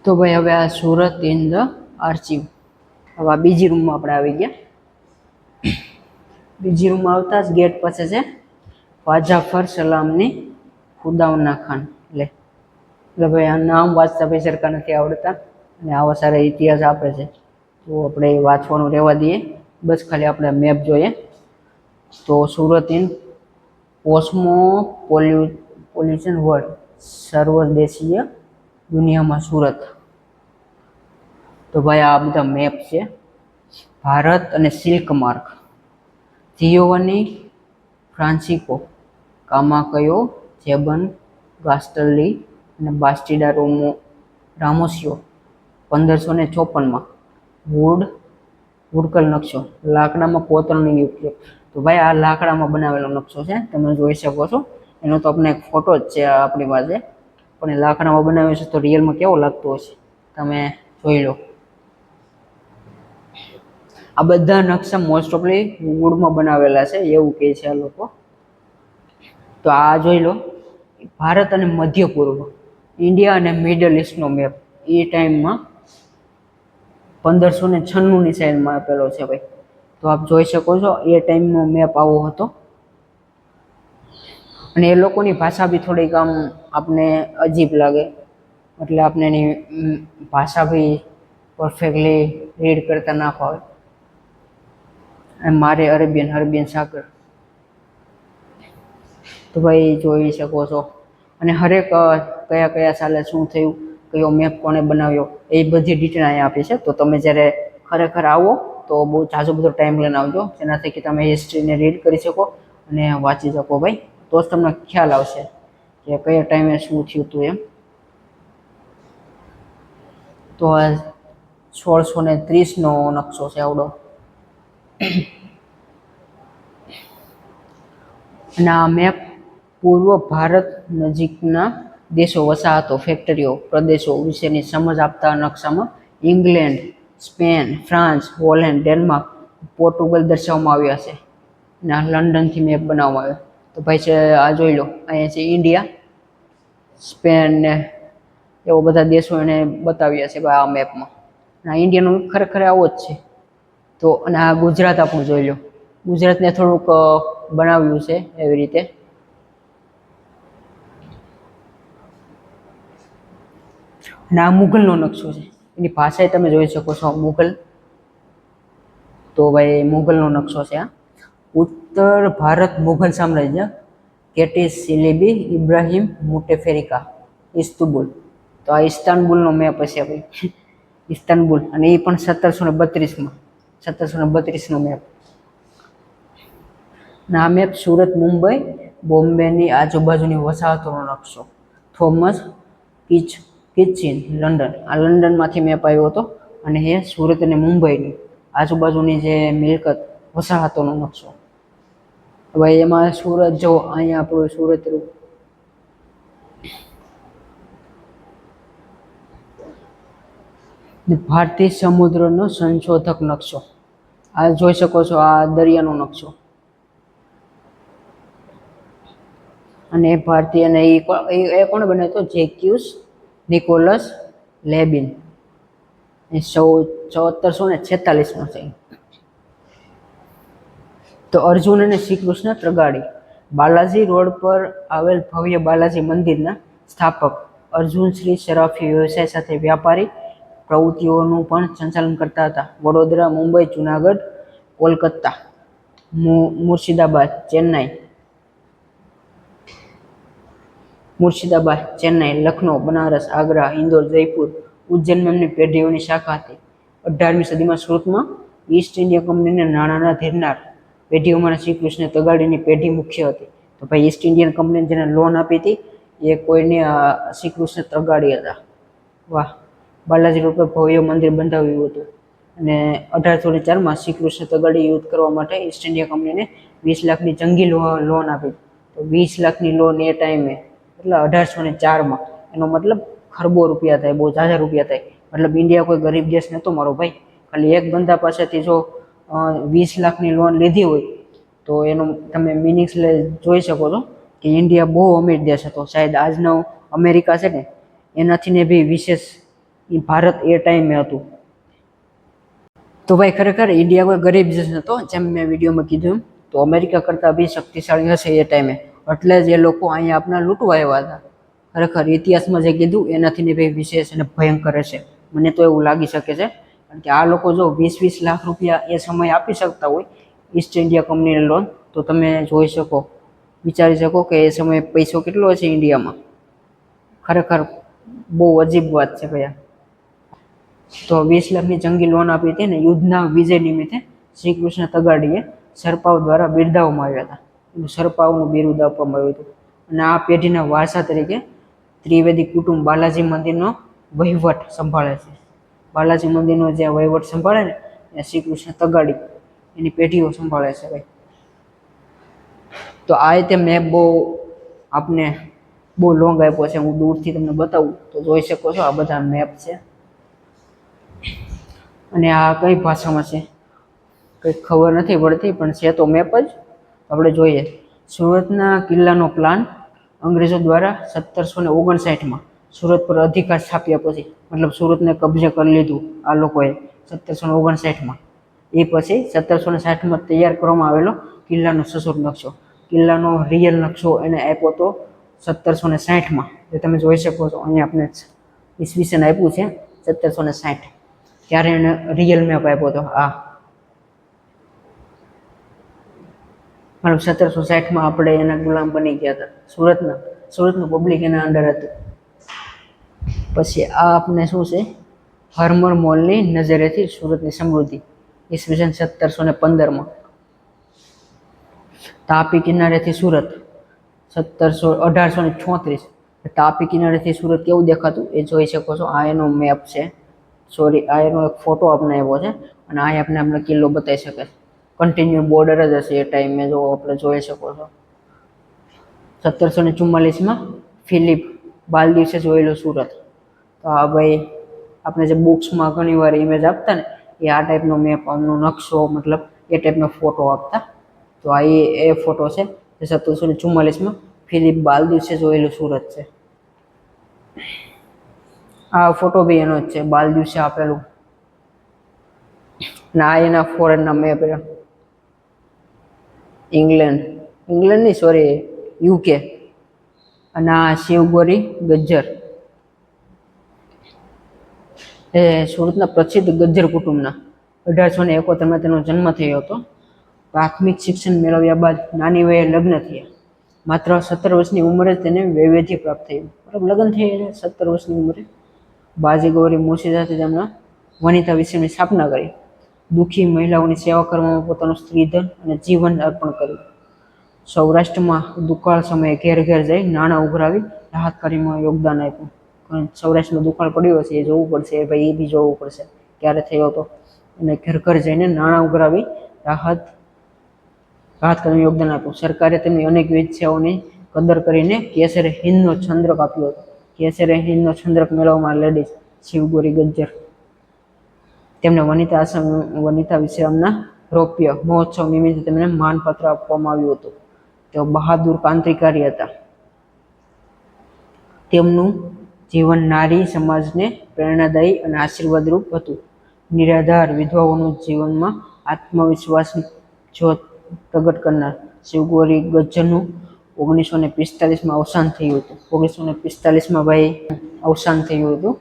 તો ભાઈ હવે આ સુરત ઇન ધ આર્ચીવ. હવે આ બીજી રૂમમાં આપણે આવી ગયા. બીજી રૂમમાં આવતા જ ગેટ પાસે છે ખ્વાજા ફર સલામની ખુદાવના ખાન. એટલે ભાઈ આ નામ વાંચતા ભાઈ સરકાર નથી આવડતા અને આવા સારા ઇતિહાસ આપે છે તો આપણે વાંચવાનું રહેવા દઈએ. બસ ખાલી આપણે મેપ જોઈએ તો સુરત ઇન પોલ્યુશન વર્લ્ડ, સર્વદેશીય દુનિયામાં સુરત. તો ભાઈ આ બધા મેપ છે. ભારત અને સિલ્ક માર્ગ, થિયોવાની ફ્રાન્સિકો કામાકયો જેબન ગાસ્ટર્લી અને બાસ્ટિડા રામોસિયો 1554માં. વુડકલ નકશો, લાકડામાં કોતરણી ઉપયોગ. તો ભાઈ આ લાકડામાં બનાવેલો નકશો છે, તમે જોઈ શકો છો. એનો તો આપણે એક ફોટો જ છે આપણી પાસે, પણ એ લાકડામાં બનાવ્યો છે તો રિયલમાં કેવો લાગતો હશે તમે જોઈ લો. આ બધા નકશા મોસ્ટ ઓફલી વુડમાં બનાવેલા છે એવું કહે છે આ લોકો. તો આ જોઈ લો, ભારત અને મધ્ય પૂર્વ, ઇન્ડિયા અને મિડલ ઇસ્ટનો મેપ એ ટાઈમમાં 1596ની સાઈડમાં આપેલો છે ભાઈ. તો આપ જોઈ શકો છો એ ટાઈમનો મેપ આવો હતો. અને એ લોકોની ભાષા બી થોડીક આમ આપને અજીબ લાગે, એટલે આપણે એની ભાષા બી પરફેક્ટલી રીડ કરતા ના ફાવે. મારે અરેબિયન સાગર. તો ભાઈ જોઈ શકો છો. અને હરેક કયા કયા સાલે શું થયું, કયો મેપ કોણે બનાવ્યો, એ બધી ડિટેલ અહીંયા આપી છે. તો તમે જ્યારે ખરેખર આવો તો બહુ ઝાઝો બધો ટાઈમ લઈને આવજો, જેનાથી કે તમે હિસ્ટ્રીને રીડ કરી શકો અને વાંચી શકો ભાઈ. તો જ તમને ખ્યાલ આવશે કે કયા ટાઈમે શું થયું હતું એમ. તો આ 1630નો નકશો છે આવડો. અને આ મેપ પૂર્વ ભારત નજીકના દેશો, વસાહતો, ફેક્ટરીઓ, પ્રદેશો વિશેની સમજ આપતા નકશામાં England, Spain, France, Holland, Denmark, Portugal દર્શાવવામાં આવ્યા છે. અને આ લંડનથી મેપ બનાવવામાં આવ્યો. તો ભાઈ છે આ જોઈ લો, અહીંયા છે ઇન્ડિયા, સ્પેન ને એવા બધા દેશો એને બતાવ્યા છે આ મેપમાં. આ ઇન્ડિયાનો ખરેખર આવો જ છે. તો અને આ ગુજરાત આપણું જોઈ લો, ગુજરાતને થોડુંક બનાવ્યું છે એવી રીતે. અને આ મુઘલનો નકશો છે, એની ભાષા તમે જોઈ શકો છો મુઘલ. તો ભાઈ મુઘલનો નકશો છે આ. ઉત્તર ભારત મુઘલ સામ્રાજ્ય, કેટિસ સિલિબી ઇબ્રાહિમ મુટેફેરિકા, ઇસ્તુબુલ. તો આ ઇસ્તાનબુલનો મેપ હશે ભાઈ, ઇસ્તાનબુલ. અને એ પણ 1732નો મેપ. અને આ મેપ સુરત, મુંબઈ, બોમ્બેની આજુબાજુની વસાહતોનો નકશો. Thomas Kitchin, London. આ લંડનમાંથી મેપ આવ્યો હતો અને એ સુરત અને મુંબઈની આજુબાજુની જે મિલકત વસાહતોનો નકશો. ભાઈ એમાં સુરત જો અહીંયા આપણું સુરત રહ્યું. ભારતીય સમુદ્રનો સંશોધક નકશો. આ જોઈ શકો છો, આ દરિયાનો નકશો. અને ભારતીય અને એ કોણ બન્યો હતો? જેક્યુસ નિકોલસ લેબિન. 1746માં છે. તો અર્જુન અને શ્રી કૃષ્ણ ત્રગાડી. બાલાજી રોડ પર આવેલ ભવ્ય બાલાજી મંદિરના સ્થાપક અર્જુન શ્રી શરાફી વ્યવસાય સાથે વ્યાપારિક પ્રવૃત્તિઓનું પણ સંચાલન કરતા હતા. વડોદરા, મુંબઈ, જુનાગઢ, કોલકાતા, મુર્શિદાબાદ, ચેન્નાઈ, લખનઉ, બનારસ, આગ્રા, ઇન્દોર, જયપુર, ઉજ્જૈનમાં એમની પેઢીઓની શાખા હતી. 18મી સદીમાં સુરતમાં ઈસ્ટ ઇન્ડિયા કંપનીને નાણાંના ધીરનાર પેઢીઓમાં શ્રી કૃષ્ણ ત્રગાડીની પેઢી મુખ્ય હતી. તો ભાઈ ઈસ્ટ ઇન્ડિયન કંપનીને જેને લોન આપી હતી એ કોઈને શ્રી કૃષ્ણ ત્રગાડી હતા. વાહ. બાલાજી રોડ પર ભવ્ય મંદિર બંધાવ્યું હતું. અને 1804માં શ્રી કૃષ્ણ ત્રગાડી યુદ્ધ કરવા માટે ઈસ્ટ ઇન્ડિયા કંપનીને 20 લાખની જંગી લોન આપી. તો 20 લાખની લોન એ ટાઈમે, એટલે 1804માં, એનો મતલબ ખરબો રૂપિયા થાય, બહુ ઝાઝા રૂપિયા થાય. મતલબ ઇન્ડિયા કોઈ ગરીબ દેશ નહોતો મારો ભાઈ. ખાલી એક બંદા પાસેથી જો 20 લાખની લોન લીધી હોય તો એનો તમે મિનિંગ્સ જોઈ શકો છો કે ઇન્ડિયા બહુ અમીર દેશ હતો. શાયદ આજનો અમેરિકા છે ને એનાથી ને બી વિશેષ એ ભારત એ ટાઈમે હતું. તો ભાઈ ખરેખર ઇન્ડિયા કોઈ ગરીબ દેશ નહોતો, જેમ મેં વિડીયોમાં કીધું. તો અમેરિકા કરતાં બી શક્તિશાળી હશે એ ટાઈમે, એટલે જ એ લોકો અહીંયા આપણા લૂંટવા આવ્યા હતા. ખરેખર ઇતિહાસમાં જે કીધું એનાથી ને ભાઈ વિશેષ અને ભયંકર હશે, મને તો એવું લાગી શકે છે. કારણ કે આ લોકો જો 20-20 લાખ રૂપિયા એ સમય આપી શકતા હોય ઈસ્ટ ઇન્ડિયા કંપનીની લોન, તો તમે જોઈ શકો, વિચારી શકો કે એ સમયે પૈસો કેટલો હશે ઇન્ડિયામાં. ખરેખર બહુ અજીબ વાત છે ભાઈ. તો 20 લાખની જંગી લોન આપી હતી ને યુદ્ધના વિજય નિમિત્તે શ્રી કૃષ્ણ તગાડીએ સરપાવ દ્વારા બિરદાવવામાં આવ્યા હતા. એનું સરપાવનું બિરુદ આપવામાં આવ્યું હતું. અને આ પેઢીના વારસા તરીકે ત્રિવેદી કુટુંબ બાલાજી મંદિરનો વહીવટ સંભાળે છે. બાલાજી મંદિરનો જે વહીવટ સંભાળે ને એ શ્રી કૃષ્ણ તગાડી એની પેઢીઓ સંભાળે છે ભાઈ. તો આ રીતે મેપ આપને બહુ લોંગ આપ્યો છે, હું દૂરથી તમને બતાવું તો જોઈ શકો છો. આ બધા મેપ છે અને આ કઈ ભાષામાં છે કંઈ ખબર નથી પડતી, પણ છે તો મેપ જ. આપણે જોઈએ, સુરતના કિલ્લાનો પ્લાન અંગ્રેજો દ્વારા 1759માં સુરત પર અધિકાર સ્થાપ્યા પછી, મતલબ સુરતને કબજે કરી લીધું આ લોકોએ 1759માં. એ પછી 1760માં તૈયાર કરવામાં આવેલો કિલ્લાનો સચોટ નકશો, કિલ્લાનો રિયલ નકશો એને આપ્યો તો 1760માં. જે તમે જોઈ શકો છો અહીંયા આપણે ઈસવીસન આપ્યું છે 1760, ત્યારે એને રિયલ મેપ આપ્યો હતો. આ મતલબ 1760માં આપણે એના ગુલામ બની ગયા હતા. સુરતનું પબ્લિક એના અંડર હતું. પછી આ આપણે શું છે, હરમર મોલની નજરેથી સુરતની સમૃદ્ધિ, ઈસવીસન 1715માં. તાપી કિનારેથી સુરત 1836. તાપી કિનારેથી સુરત કેવું દેખાતું એ જોઈ શકો છો. આ એનો મેપ છે, સોરી આ એનો એક ફોટો આપણે આવ્યો છે. અને આ આપણે કિલ્લો બતાવી શકે છે. કન્ટિન્યુ બોર્ડર જ હશે એ ટાઈમે, જો આપણે જોઈ શકો છો. 1744માં ફિલિપ બાલદિવસે જોયેલું સુરત. તો આ ભાઈ આપણે જે બુક્સમાં ઘણી વાર ઇમેજ આપતા ને એ આ ટાઈપનો મેપ, આમનો નકશો, મતલબ એ ટાઈપનો ફોટો આપતા. તો આ એ ફોટો છે જે 1744માં ફિલિપ બાલદિવસે જોયેલું સુરત છે. આ ફોટો બી એનો જ છે, બાલદિવસે આપેલું. અને આ એના ફોરેનના મેપ. ઇંગ્લેન્ડ નહીં, સોરી યુકે. અને આ શિવગોરી ગજ્જર, એ સુરતના પ્રસિદ્ધ ગજ્જર કુટુંબના 1871માં તેનો જન્મ થયો હતો. પ્રાથમિક શિક્ષણ મેળવ્યા બાદ નાની વયે લગ્ન થયા. માત્ર 17 વર્ષની ઉંમરે તેને વૈવેધ્ય પ્રાપ્ત થયું. બરાબર, લગ્ન થયા 17 વર્ષની ઉંમરે. બાજીગૌરી મુનશી સાથે તેમના વનિતા વિષયની સ્થાપના કરી. દુઃખી મહિલાઓની સેવા કરવામાં પોતાનું સ્ત્રીધન અને જીવન અર્પણ કર્યું. સૌરાષ્ટ્રમાં દુકાળ સમયે ઘેર ઘેર જઈ નાણાં ઉઘરાવી રાહત કાર્યમાં યોગદાન આપ્યું. સૌરાષ્ટ્રમાં દુકાળ પડ્યો હશે એ જોવું પડશે ભાઈ, એ બી જોવું પડશે ક્યારે થયો હતો. અને ઘર ઘર જઈને નાણાં ઉઘરાવી રાહત કાર્યમાં યોગદાન આપ્યું. સરકારે તેમની અનેકવિધ સેવાઓની કદર કરીને કેસરે હિંદનો ચંદ્રક આપ્યો હતો. કેસરે હિંદનો ચંદ્રક મેળવવામાં લેડીઝ શિવગોરી ગજ્જર. તેમને વનિતા વિશ્રામના રૌપ્ય મહોત્સવ નિમિત્તે તેમને માનપત્ર આપવામાં આવ્યું હતું. તેઓ બહાદુર ક્રાંતિકારી હતા. તેમનું જીવન નારી સમાજને પ્રેરણાદાયી અને આશીર્વાદરૂપ હતું. નિરાધાર વિધવાઓનું જીવનમાં આત્મવિશ્વાસની જ્યોત પ્રગટ કરનાર શિવગોરી ગજ્જરનું 1945માં અવસાન થયું હતું. 1945માં ભાઈ અવસાન થયું હતું.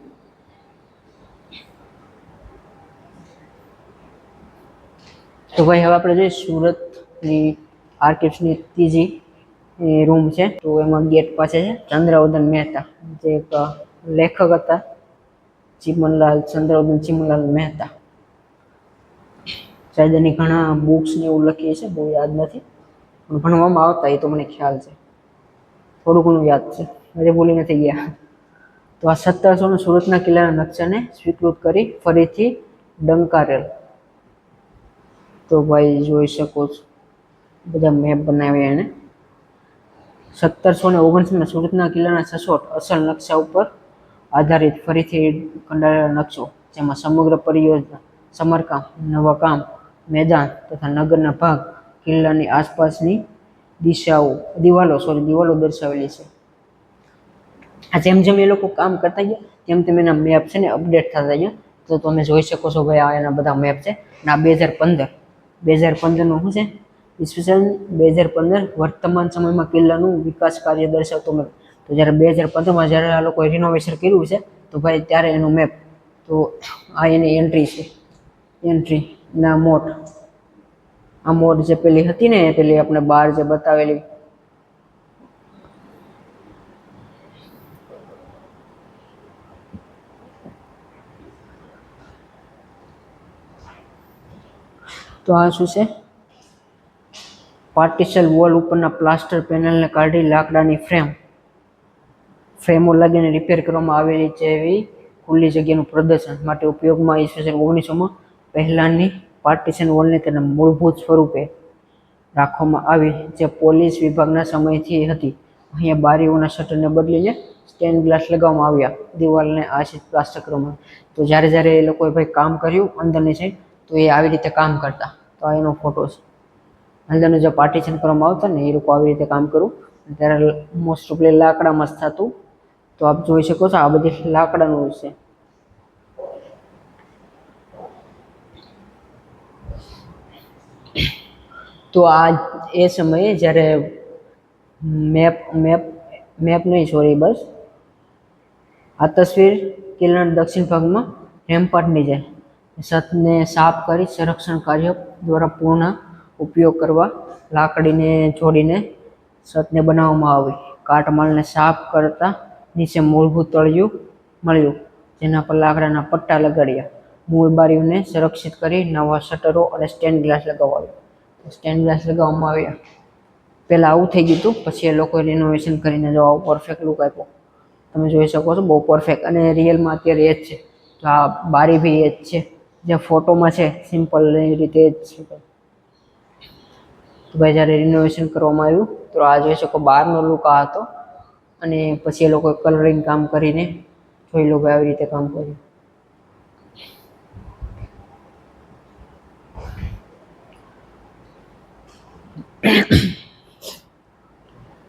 તો ભાઈ હવે આપણે જોઈએ સુરતની આર્કિવ્સની ત્રીજી રૂમ છે. તો એમાં ગેટ પાસે છે ચંદ્રવદન મહેતા, જે એક લેખક હતા, ચંદ્રવદન ચીમનલાલ મહેતા. શાયદ એની ઘણા બુક્સ ને એવું લખીએ છે, બહુ યાદ નથી, પણ ભણવામાં આવતા એ તો મને ખ્યાલ છે, થોડું ઘણું યાદ છે, હજે ભૂલી નથી ગયા. તો આ 1700 સુરતના કિલ્લાના નકશાને સ્વીકૃત કરી ફરીથી ડંકારેલ. તો ભાઈ જોઈ શકો છો બધા મેપ બનાવ્યા એને. 1729માં સુરતના કિલ્લાના સચોટ અસલ નકશા ઉપર આધારિત ફરીથી કંડારેલો નકશો, જેમાં સમગ્ર પરિયોજના, સમારકામ, નવા કામ, મેદાન તથા નગરના ભાગ, કિલ્લાની આસપાસની દિવાલો દર્શાવેલી છે. આ જેમ જેમ એ લોકો કામ કરતા ગયા તેમ તેમ એના મેપ છે ને અપડેટ થતા ગયા. તો તમે જોઈ શકો છો ભાઈ, આ એના બધા મેપ છે. અને આ 2015 નું શું છે, ઈસવીસન 2015 વર્તમાન સમયમાં કિલ્લાનું વિકાસ કાર્ય દર્શાવતો મેપ. તો જ્યારે 2015માં જ્યારે આ લોકોએ રિનોવેશન કર્યું છે, તો ભાઈ ત્યારે એનું મેપ. તો આ એની એન્ટ્રી છે, એન્ટ્રી ના મોડ. આ મોડ જે પેલી હતી ને, પેલી આપણે બહાર જે બતાવેલી, તો આ શું છે, પાર્ટિશન વોલ ઉપરના પ્લાસ્ટર પેનલને કાઢી લાકડાની ફ્રેમો લાગીને રિપેર કરવામાં આવેલી છે એવી ખુલ્લી જગ્યાનું પ્રદર્શન માટે ઉપયોગમાં ઈસવીસન 1900માં પહેલાની પાર્ટિશન વોલને તેના મૂળભૂત સ્વરૂપે રાખવામાં આવી, જે પોલીસ વિભાગના સમયથી હતી. અહીંયા બારીઓના શટરને બદલીને સ્ટેન ગ્લાસ લગાવવામાં આવ્યા, દિવાલને આછિત પ્લાસ્ટર કરવામાં. તો જ્યારે જ્યારે એ લોકોએ ભાઈ કામ કર્યું અંદરની સાઈડ, તો એ આવી રીતે કામ કરતા. તો આ એનો ફોટો છે. અંદરનું જે પાર્ટીશન કરવામાં આવતા ને, એ લોકો આવી રીતે કામ કરું. ત્યારે મોસ્ટ ઓફલી લાકડામાં જ થતું. તો આપ જોઈ શકો છો, આ બધી લાકડાનું છે. તો આ એ સમયે જ્યારે મેપ નહીં, સોરી, બસ આ તસવીર કિલ્લાના દક્ષિણ ભાગમાં રેમ્પાર્ટની છે. છતને સાફ કરી સંરક્ષણ કાર્ય દ્વારા પૂર્ણ ઉપયોગ કરવા લાકડીને જોડીને છતને બનાવવામાં આવી. કાટમાળને સાફ કરતા નીચે મૂળભૂત તળિયું મળ્યું, જેના પર લાકડાના પટ્ટા લગાડ્યા. મૂળ બારીઓને સંરક્ષિત કરી નવા શટરો અને સ્ટેન્ડ ગ્લાસ લગાવવામાં આવ્યા. પહેલાં આવું થઈ ગયું હતું, પછી એ લોકોએ રિનોવેશન કરીને જો આવું પરફેક્ટ લુક આપ્યો. તમે જોઈ શકો છો, બહુ પરફેક્ટ. અને રિયલમાં અત્યારે એ જ છે. તો આ બારી બી એ જ છે, જે ફોટોમાં છે સિમ્પલ એ રીતે જ છે. તો ભાઈ જ્યારે રિનોવેશન કરવામાં આવ્યું, તો આ જોઈ શકો બહારનો લુક આ હતો. અને પછી એ લોકોએ કલરિંગ કામ કરીને જોઈ લો ભાઈ, આવી રીતે કામ કર્યું.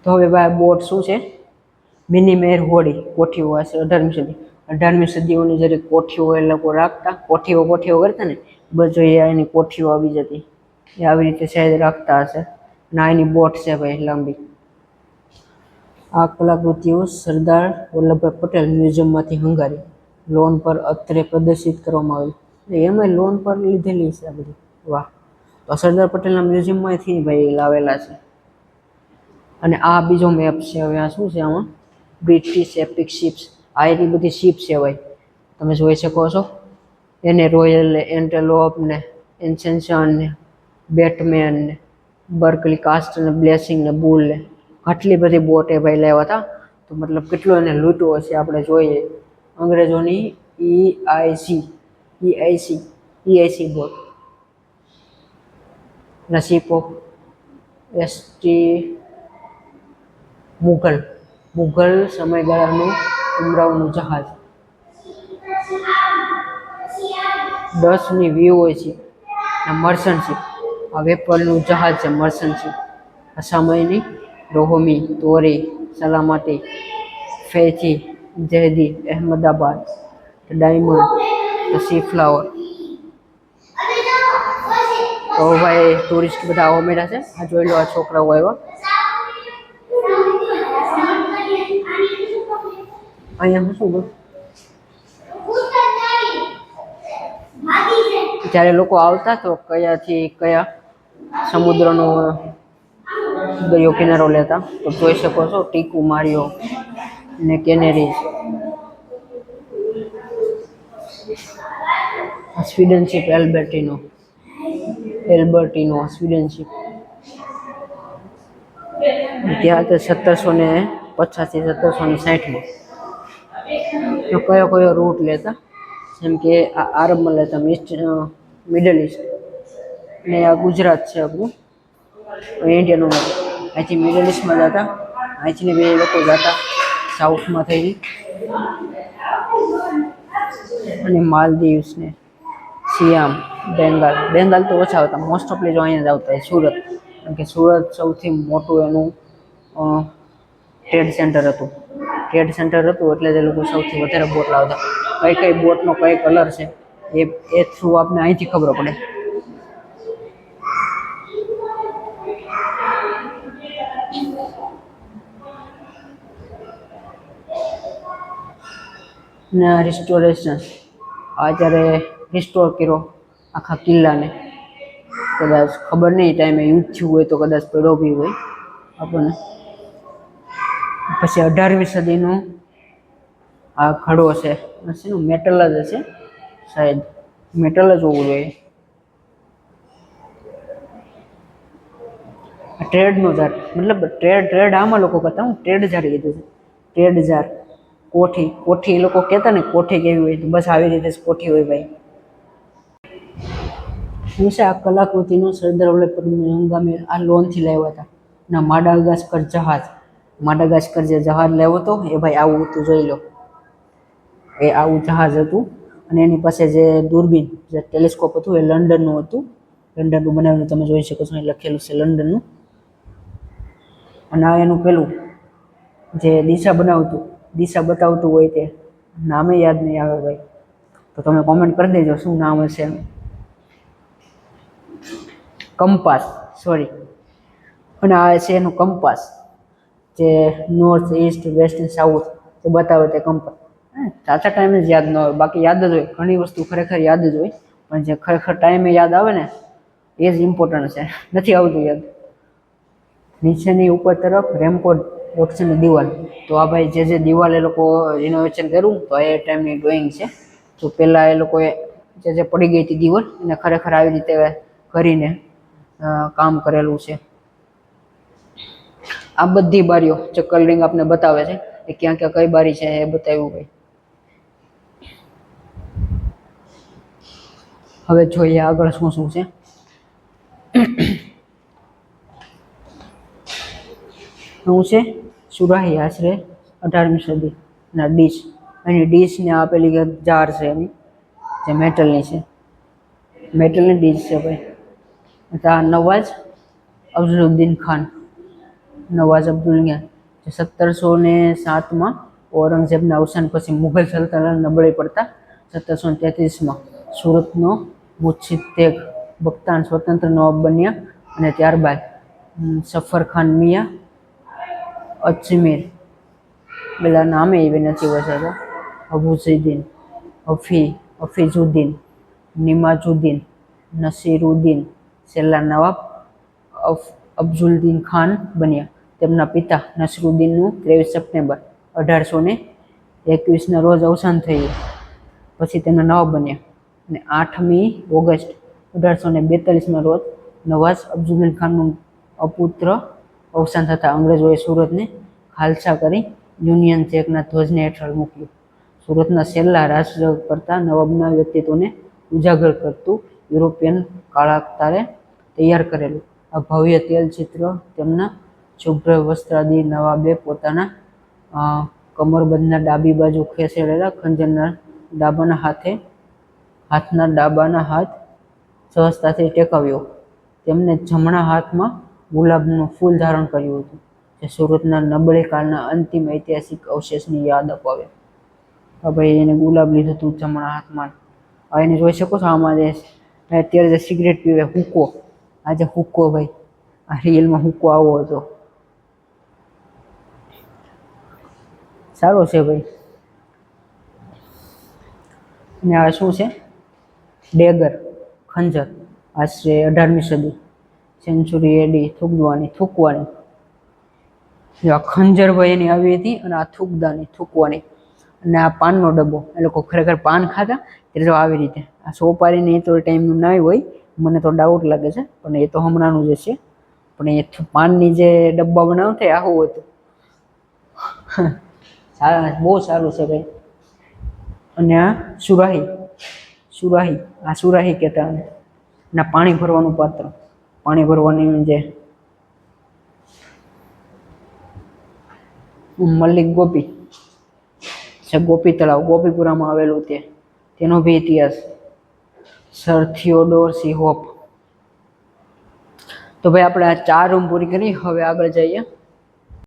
તો હવે ભાઈ બોટ શું છે, મિની મેર હોડી, કોઠીઓ. આ છે 18મી સદીઓની જ્યારે કોઠીઓ એ લોકો રાખતા, કોઠીઓ કરતા ને, બધો એની કોઠીઓ આવી જતી. એ આવી રીતે શાયદ રાખતા હશે. ના, એની બોટ છે ભાઈ લાંબી. આ કલાકૃતિઓ સરદાર વલ્લભભાઈ પટેલ મ્યુઝિયમમાંથી હંગારી લોન પર અત્રે પ્રદર્શિત કરવામાં આવી. એમાં લોન પર લીધેલી છે આ બધી. વાહ! તો સરદાર પટેલના મ્યુઝિયમમાંથી ભાઈ લાવેલા છે. અને આ બીજો મેપ છે. હવે આ શું છે, આમાં બ્રિટિશ એપિક શિપ્સ. આ એની બધી શિપ છે ભાઈ, તમે જોઈ શકો છો. એને રોયલ ને, એન્ટેલોપ ને, એન્સેન્શન ને, બેટમેન ને, બર્કલી કાસ્ટ ને, બ્લેસિંગ ને, બુલ ને, આટલી બધી બોટ એ ભાઈ લાવ્યા હતા. તો મતલબ કેટલો એને લૂંટવો હશે આપણે જોઈએ. અંગ્રેજોની ઈઆઈસી બોટ. નસીબ ઓફ એસટી મુઘલ સમયગાળાનું ઉમરાવનું જહાજ. 10ની VOC મર્ચન્ટ શિપ. આ વેપારનું જહાજ છે, મર્ચન્ટ શિપ. આ સમયની રોહમી, તોરી, સલામતી, ફૈથી, જહેદી, અહેમદાબાદ, ડાયમંડ, સી ફ્લાવર. તો ભાઈ ટુરિસ્ટ બધા આવવા માંડ્યા છે. આ જોઈ લો, આ છોકરાઓ આવ્યા. અહીંયા શું જ્યારે લોકો આવતા, તો કયાથી કયા સમુદ્રનો દરિયો કિનારો લેતા. તો જોઈ શકો છો, ટીકુ માર્યો ને Canaries. Sweden ship Albertino Sweden ship. ત્યાં તો 1750 થી 1760માં. તો કયો રૂટ લેતા, જેમ કે આ આરબમાં લેતા, મિડલ ઈસ્ટ. ને આ ગુજરાત છે આપણું ઇન્ડિયાનું. અહીંથી મિડલ ઈસ્ટમાં જતા, અહીંથી બે લોકો જતા સાઉથમાં થઈને, અને માલદીવ્સ ને સિયામ, બેંગાલ તો ઓછા આવતા. મોસ્ટ ઓફલી જો અહીંયા જ આવતા સુરત, કારણ કે સુરત સૌથી મોટું એનું ટ્રેડ સેન્ટર હતું. ટ્રેડ સેન્ટર હતું એટલે જ એ લોકો સૌથી વધારે બોટ લાવતા. કઈ કઈ બોટનો કઈ કલર છે એ થ્રુ આપણે અહીંથી ખબર પડે. ને રિસ્ટોરેશન અત્યારે રિસ્ટોર કર્યો આખા કિલ્લાને. કદાચ ખબર નહીં ટાઈમે યુદ્ધ થયું હોય તો કદાચ પડ્યો બી હોય આપણને. પછી 18મી સદીનો આ ખડો છે મેટલ જ હશે શાયદ, મેટલ જ હોવું જોઈએ. ટ્રેડનો ઝાડ મતલબ ટ્રેડ આમાં લોકો કરતા, હું ટ્રેડ ઝાડ કીધું છે. ટ્રેડ ઝાડ કોઠી એ લોકો કહેતા ને કોઠી કેવી હોય, તો બસ આવી રીતે કોઠી હોય ભાઈ. શું છે આ કલાકૃતિનો સરદાર વલ્લભભાઈ હંગામે આ લોનથી લાવ્યા હતા. ના માડાગાસ્કર જહાજ, માડાગાસ્કર જે જહાજ લાવ્યો હતો એ ભાઈ આવું હતું, જોઈ લો. એ આવું જહાજ હતું. અને એની પાસે જે દૂરબીન જે ટેલિસ્કોપ હતું એ લંડનનું હતું. લંડનનું બનાવેલું તમે જોઈ શકો છો, અહીં લખેલું છે લંડનનું. અને આ એનું પેલું જે દિશા બતાવતું હોય તે નામે યાદ નહીં આવે ભાઈ, તો તમે કોમેન્ટ કરી દેજો શું નામ હશે એનું. Compass, sorry. અને આ છે એનું કંપાસ, જે નોર્થ, ઈસ્ટ, વેસ્ટ અને સાઉથ એ બતાવે તે કંપાસ. સાચા ટાઈમે જ યાદ ન હોય, બાકી યાદ જ હોય. ઘણી વસ્તુ ખરેખર યાદ જ હોય, પણ જે ખરેખર ટાઈમે યાદ આવે ને એ જ ઇમ્પોર્ટન્ટ છે, નથી આવતું યાદ. નીચેની ઉપર તરફ રેમકોટ વૃક્ષની દિવાલ, તો આ ભાઈ જે દિવાલ એ લોકો રિનોવેશન કર્યું તો એ ટાઈમની ડ્રોઈંગ છે. તો પહેલાં એ લોકોએ જે પડી ગઈ હતી દિવાલ એને ખરેખર આવી રીતે કરીને કામ કરેલું છે. આ બધી બારીઓ જે કલરિંગ આપણે બતાવે છે એ ક્યાં ક્યાં કઈ બારી છે એ બતાવ્યું ભાઈ. હવે જોઈએ આગળ શું શું છે. શું છે? સુરાહી, આશરે 18મી સદીના ડીશ. એની ડીશને આપેલી જાર છે એની, જે મેટલની છે, મેટલની ડીશ છે ભાઈ. આ નવાઝ અફઝલુદ્દીન ખાન, નવાઝ અબ્દુલ્લા, જે 1707માં ઔરંગઝેબના અવસાન પછી મુઘલ સલ્તનત નબળી પડતા 1733માં સુરતનો મુર્શિદ બખ્તાન સ્વતંત્ર નવાબ બન્યા. અને ત્યારબાદ સફરખાન મિયા અજમેર, પેલા નામે એવી નથી વસાતો, અબુઝીદીન, હફીઝુદ્દીન, નિમાજુદ્દીન, નસીરુદ્દીન, છેલ્લા નવાબ અફઝલુદ્દીન ખાન બન્યા. તેમના પિતા નસરુદ્દીનનું 23 સપ્ટેમ્બર 1821ના રોજ અવસાન થયું. પછી તેમના નવાબ બન્યા. અને 8મી ઓગસ્ટ 1842ના રોજ નવાઝ અફઝલુદ્દીન ખાનનું અપુત્ર અવસાન થતાં અંગ્રેજોએ સુરતને ખાલસા કરી યુનિયન જેકના ધ્વજને હેઠળ મૂક્યું. સુરતના છેલ્લા રાજ કરતા નવાબના વ્યક્તિત્વને ઉજાગર કરતું યુરોપિયન કળાકારે તૈયાર કરેલું આ ભવ્ય તૈલચિત્ર તેમના શુભ્ર વસ્ત્રાદી નવાબે પોતાના કમરબંધના ડાબી બાજુ ખસેડેલા ખંજરના ડાબાના હાથ સહજતાથી ટેકવ્યો. તેમને જમણા હાથમાં ગુલાબનું ફૂલ ધારણ કર્યું હતું, જે સુરતના નબળે કાળના અંતિમ ઐતિહાસિક અવશેષની યાદ અપાવે. ભાઈ એને ગુલાબ લીધું હતું જમણા હાથમાં. હવે એને જોઈ શકો છો આમાં જે અત્યારે જે સિગરેટ પીવે હુક્કો, આજે હુક્કો ભાઈ, આ રિયલમાં હુક્કો આવો હતો. સારો છે ભાઈ. અને આ શું છે? ડેગર, ખંજર, આશરે 18મી સદી, સેન્ચુરી એડી, થૂકવાની. આ ખંજર ભાઈ એની આવી હતી, અને આ થૂકવાની. અને આ પાનનો ડબ્બો, એ લોકો ખરેખર પાન ખાતા એટલે આવી રીતે. આ સોપારીને એ તો ટાઈમનું ના હોય, મને તો ડાઉટ લાગે છે, પણ એ તો હમણાંનું જ છે. પણ એ પાનની જે ડબ્બા બનાવતા આવું હતું. બહુ સારું છે ભાઈ. અને આ સુરાહી કહેતા. અને પાણી ભરવાનું પાત્ર, પાણી ભરવાની જે મલ્લિક ગોપી છે, ગોપી તળાવ ગોપીપુરામાં આવેલું તેનો બી ઇતિહાસ. Sir Theodore C Hope. તો ભાઈ આપણે આ 4 રૂમ પૂરી કરી, હવે આગળ જઈએ.